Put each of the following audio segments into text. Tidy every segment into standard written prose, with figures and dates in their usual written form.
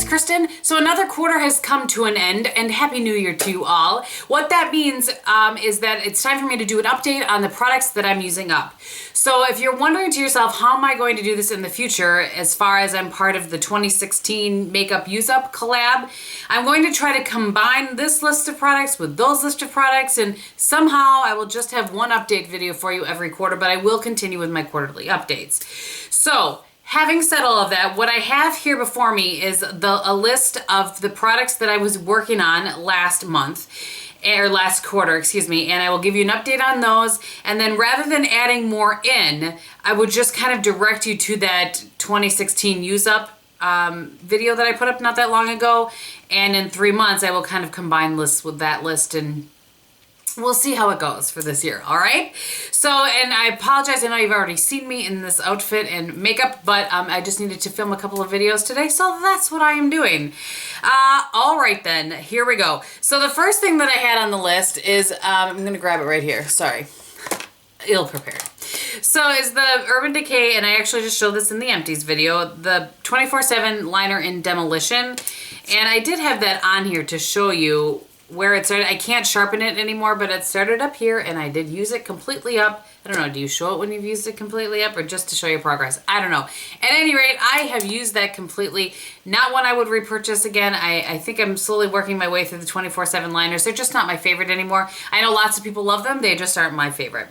Kristin. So another quarter has come to an end, and Happy New Year to you all. What that means is that it's time for me to do an update on the products that I'm using up. So if you're wondering to yourself, how am I going to do this in the future as far as I'm part of the 2016 Makeup Use Up collab, I'm going to try to combine this list of products with those list of products, and somehow I will just have one update video for you every quarter, but I will continue with my quarterly updates. So, having said all of that, what I have here before me is a list of the products that I was working on last month, or last quarter, excuse me, and I will give you an update on those, and then rather than adding more in, I would just kind of direct you to that 2016 Use Up video that I put up not that long ago, and in 3 months I will kind of combine lists with that list, and we'll see how it goes for this year, all right? So, and I apologize, I know you've already seen me in this outfit and makeup, but I just needed to film a couple of videos today, so that's what I am doing. All right then, here we go. So the first thing that I had on the list is, I'm gonna grab it right here, sorry. Ill-prepared. So is the Urban Decay, and I actually just showed this in the empties video, the 24/7 liner in Demolition, and I did have that on here to show you where it started. I can't sharpen it anymore, but it started up here and I did use it completely up. I don't know, do you show it when you've used it completely up or just to show your progress? I don't know. At any rate, I have used that completely. Not one I would repurchase again. I think I'm slowly working my way through the 24/7 liners. They're just not my favorite anymore. I know lots of people love them. They just aren't my favorite.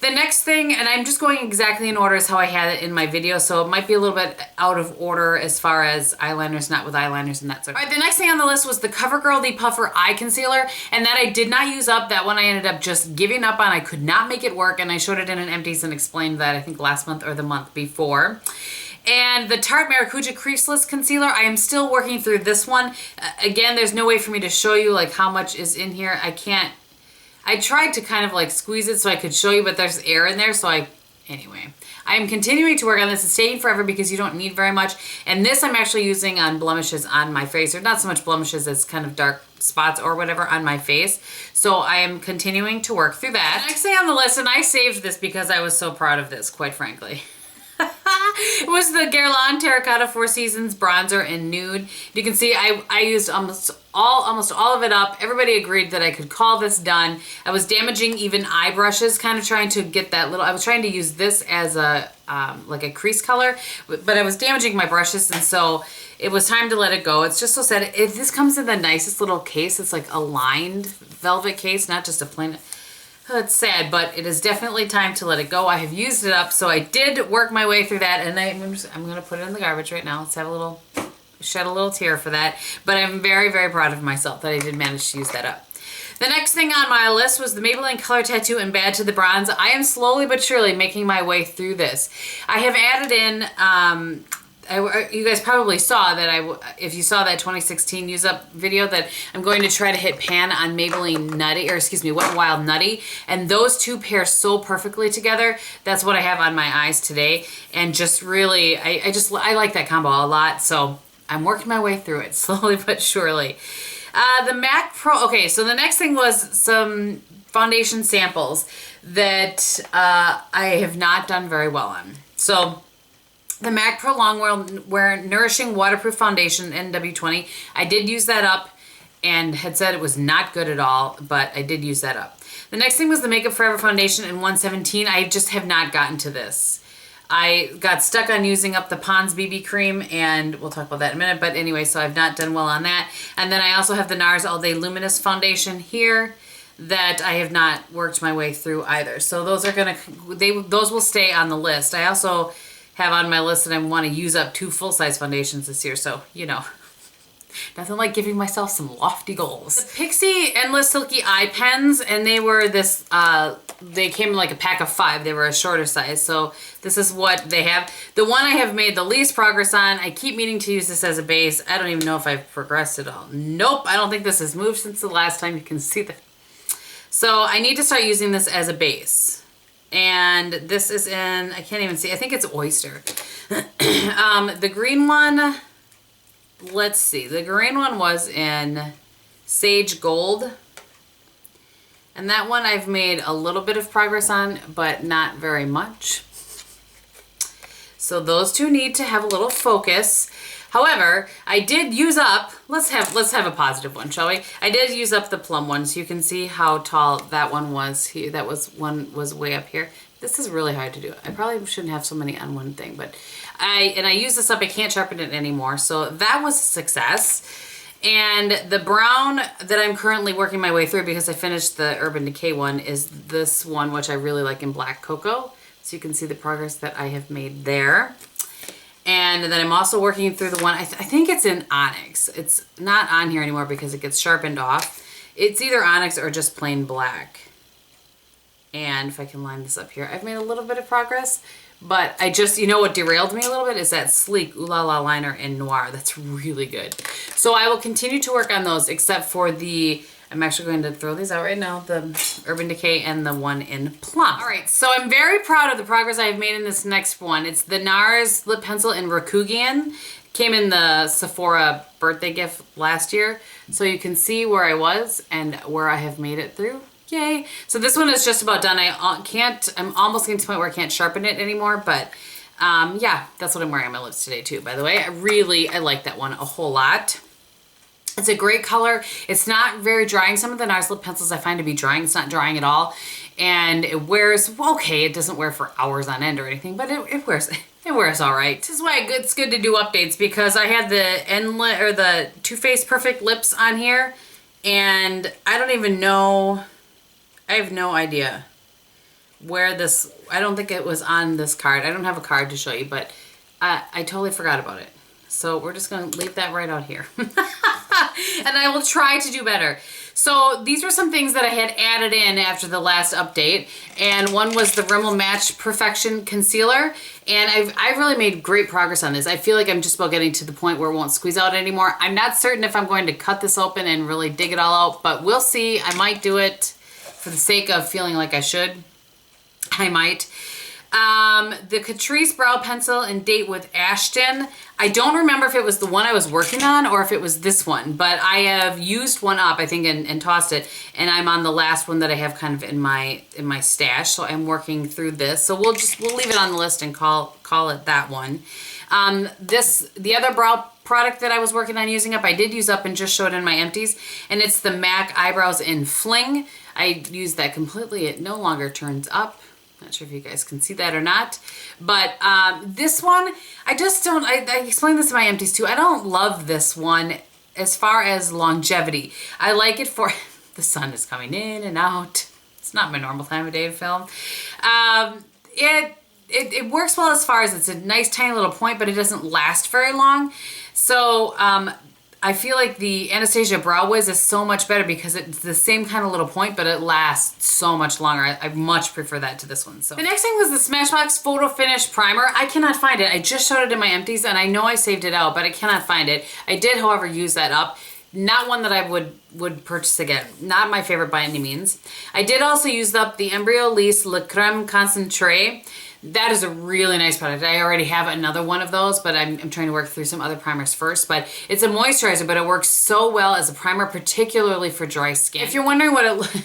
The next thing, and I'm just going exactly in order as how I had it in my video, so it might be a little bit out of order as far as eyeliners, not with eyeliners and that sort of. All right, the next thing on the list was the CoverGirl Depuffer Eye Concealer, and that I did not use up. That one I ended up just giving up on. I could not make it work, and I showed it in an empties and explained that I think last month or the month before. And the Tarte Maracuja Creaseless Concealer, I am still working through this one. Again, there's no way for me to show you like how much is in here. I tried to kind of like squeeze it so I could show you, but there's air in there, so anyway. I'm continuing to work on this. It's taking forever because you don't need very much. And this I'm actually using on blemishes on my face, or not so much blemishes as kind of dark spots or whatever on my face. So I am continuing to work through that. The next thing on the list, and I saved this because I was so proud of this, quite frankly. It was the Guerlain Terracotta Four Seasons Bronzer in Nude. You can see I used almost all of it up. Everybody agreed that I could call this done. I was damaging even eye brushes, kind of trying to get that little, I was trying to use this as a, like a crease color, but I was damaging my brushes, and so it was time to let it go. It's just so sad. This comes in the nicest little case. It's like a lined velvet case, not just a plain. Oh, it's sad, but it is definitely time to let it go. I have used it up, so I did work my way through that, and I'm going to put it in the garbage right now. Let's have a little, shed a little tear for that. But I'm very, very proud of myself that I did manage to use that up. The next thing on my list was the Maybelline Color Tattoo in Bad to the Bronze. I am slowly but surely making my way through this. I have added in, you guys probably saw that if you saw that 2016 Use Up video, that I'm going to try to hit pan on Maybelline Nutty, or excuse me, Wet n Wild Nutty, and those two pair so perfectly together. That's what I have on my eyes today, and just really, I like that combo a lot, so I'm working my way through it slowly but surely. The MAC Pro, okay, so the next thing was some foundation samples that I have not done very well on. So the MAC Pro Longwear Nourishing Waterproof Foundation NW20. I did use that up and had said it was not good at all, but I did use that up. The next thing was the Makeup Forever Foundation in 117. I just have not gotten to this. I got stuck on using up the Pond's BB cream, and we'll talk about that in a minute, but anyway, so I've not done well on that. And then I also have the NARS All Day Luminous Foundation here that I have not worked my way through either. So those are those will stay on the list. I also have on my list that I want to use up 2 full-size foundations this year, so, you know, nothing like giving myself some lofty goals. The Pixi Endless Silky Eye Pens, and they were this, they came in like a pack of 5. They were a shorter size, so this is what they have. The one I have made the least progress on, I keep meaning to use this as a base. I don't even know if I've progressed at all. Nope, I don't think this has moved since the last time. You can see that. So I need to start using this as a base. And this is in, I can't even see, I think it's Oyster. The green one, let's see, the green one was in Sage Gold. And that one I've made a little bit of progress on, but not very much. So those two need to have a little focus. However, I did use up, let's have a positive one, shall we? I did use up the plum one, so you can see how tall that one was. That one was way up here. This is really hard to do. I probably shouldn't have so many on one thing, but I used this up. I can't sharpen it anymore, so that was a success. And the brown that I'm currently working my way through, because I finished the Urban Decay one, is this one, which I really like in Black Cocoa. So you can see the progress that I have made there. And then I'm also working through the one, I think it's in Onyx. It's not on here anymore because it gets sharpened off. It's either Onyx or just plain black. And if I can line this up here, I've made a little bit of progress. But I just, you know what derailed me a little bit is that Sleek Ooh La La liner in Noir. That's really good. So I will continue to work on those except for the, I'm actually going to throw these out right now, the Urban Decay and the one in Plum. All right, so I'm very proud of the progress I've made in this next one. It's the NARS lip pencil in Rakugian. Came in the Sephora birthday gift last year. So you can see where I was and where I have made it through. Yay. So this one is just about done. I'm almost getting to the point where I can't sharpen it anymore, but yeah, that's what I'm wearing on my lips today too, by the way. I like that one a whole lot. It's a great color. It's not very drying. Some of the NARS lip pencils I find to be drying. It's not drying at all. And it wears, okay, it doesn't wear for hours on end or anything, but it wears, it wears all right. This is why it's good to do updates, because I had the Too Faced Perfect Lips on here, and I don't even know, I have no idea where this, I don't think it was on this card. I don't have a card to show you, but I totally forgot about it. So we're just going to leave that right out here. And I will try to do better. So these were some things that I had added in after the last update. And one was the Rimmel Match Perfection Concealer. And I've really made great progress on this. I feel like I'm just about getting to the point where it won't squeeze out anymore. I'm not certain if I'm going to cut this open and really dig it all out, but we'll see. I might do it for the sake of feeling like I should. I might. The Catrice Brow Pencil in Date with Ashton. I don't remember if it was the one I was working on or if it was this one, but I have used one up, I think, and tossed it, and I'm on the last one that I have kind of in my stash, so I'm working through this. So we'll leave it on the list and call it that one. The other brow product that I was working on using up, I did use up and just showed in my empties, and it's the MAC Eyebrows in Fling. I used that completely. It no longer turns up. Not sure if you guys can see that or not, but this one, I just don't, I explained this in my empties too. I don't love this one as far as longevity. I like it for, the sun is coming in and out. It's not my normal time of day to film. It works well as far as it's a nice tiny little point, but it doesn't last very long. So I feel like the Anastasia Brow Wiz is so much better because it's the same kind of little point, but it lasts so much longer. I much prefer that to this one. So the next thing was the Smashbox Photo Finish Primer. I cannot find it. I just showed it in my empties, and I know I saved it out, but I cannot find it. I did, however, use that up. Not one that I would purchase again. Not my favorite by any means. I did also use up the Embryolisse Le Creme Concentré. That is a really nice product. I already have another one of those, but I'm trying to work through some other primers first. But it's a moisturizer, but it works so well as a primer, particularly for dry skin. If you're wondering what it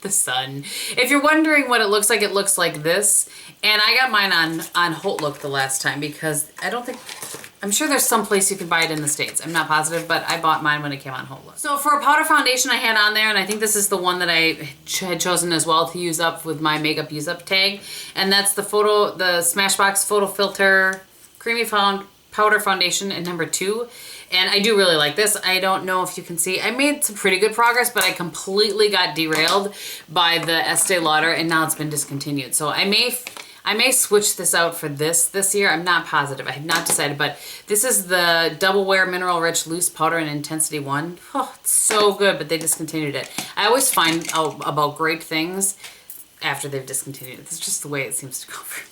the sun. If you're wondering what it looks like this. And I got mine on Holt Look the last time because I'm sure there's some place you can buy it in the States. I'm not positive, but I bought mine when it came on Holt Look. So for a powder foundation I had on there, and I think this is the one that I had chosen as well to use up with my makeup use up tag. And that's the Smashbox Photo Filter Creamy Powder Foundation in number 2. And I do really like this. I don't know if you can see. I made some pretty good progress, but I completely got derailed by the Estee Lauder, and now it's been discontinued. So I may switch this out for this year. I'm not positive. I have not decided, but this is the Double Wear Mineral Rich Loose Powder in Intensity 1. Oh, it's so good, but they discontinued it. I always find out about great things after they've discontinued it. It's just the way it seems to go for me.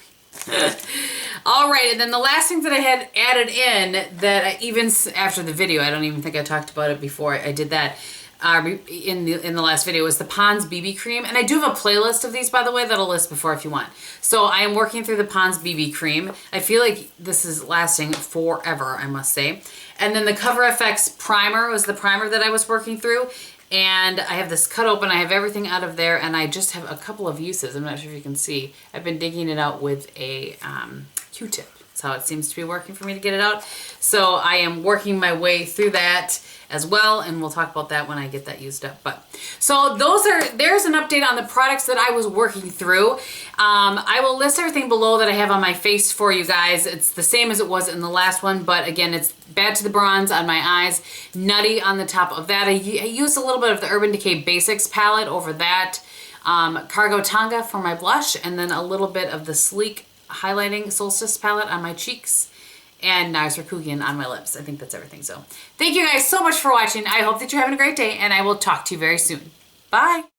All right, and then the last thing that I had added in that even after the video, I don't even think I talked about it before I did that in the last video, was the Pond's BB Cream. And I do have a playlist of these, by the way, that I'll list before if you want. So I am working through the Pond's BB Cream. I feel like this is lasting forever, I must say. And then the Cover FX Primer was the primer that I was working through. And I have this cut open. I have everything out of there, and I just have a couple of uses. I'm not sure if you can see. I've been digging it out with a Q-tip. That's how it seems to be working for me to get it out. So I am working my way through that as well, and we'll talk about that when I get that used up. But so there's an update on the products that I was working through. I will list everything below that I have on my face for you guys. It's the same as it was in the last one, but again, it's Bad to the Bronze on my eyes, Nutty on the top of that. I used a little bit of the Urban Decay Basics palette over that, Cargo Tonga for my blush, and then a little bit of the Sleek highlighting Solstice palette on my cheeks, and Nars Rakugian on my lips. I think that's everything. So thank you guys so much for watching. I hope that you're having a great day, and I will talk to you very soon. Bye.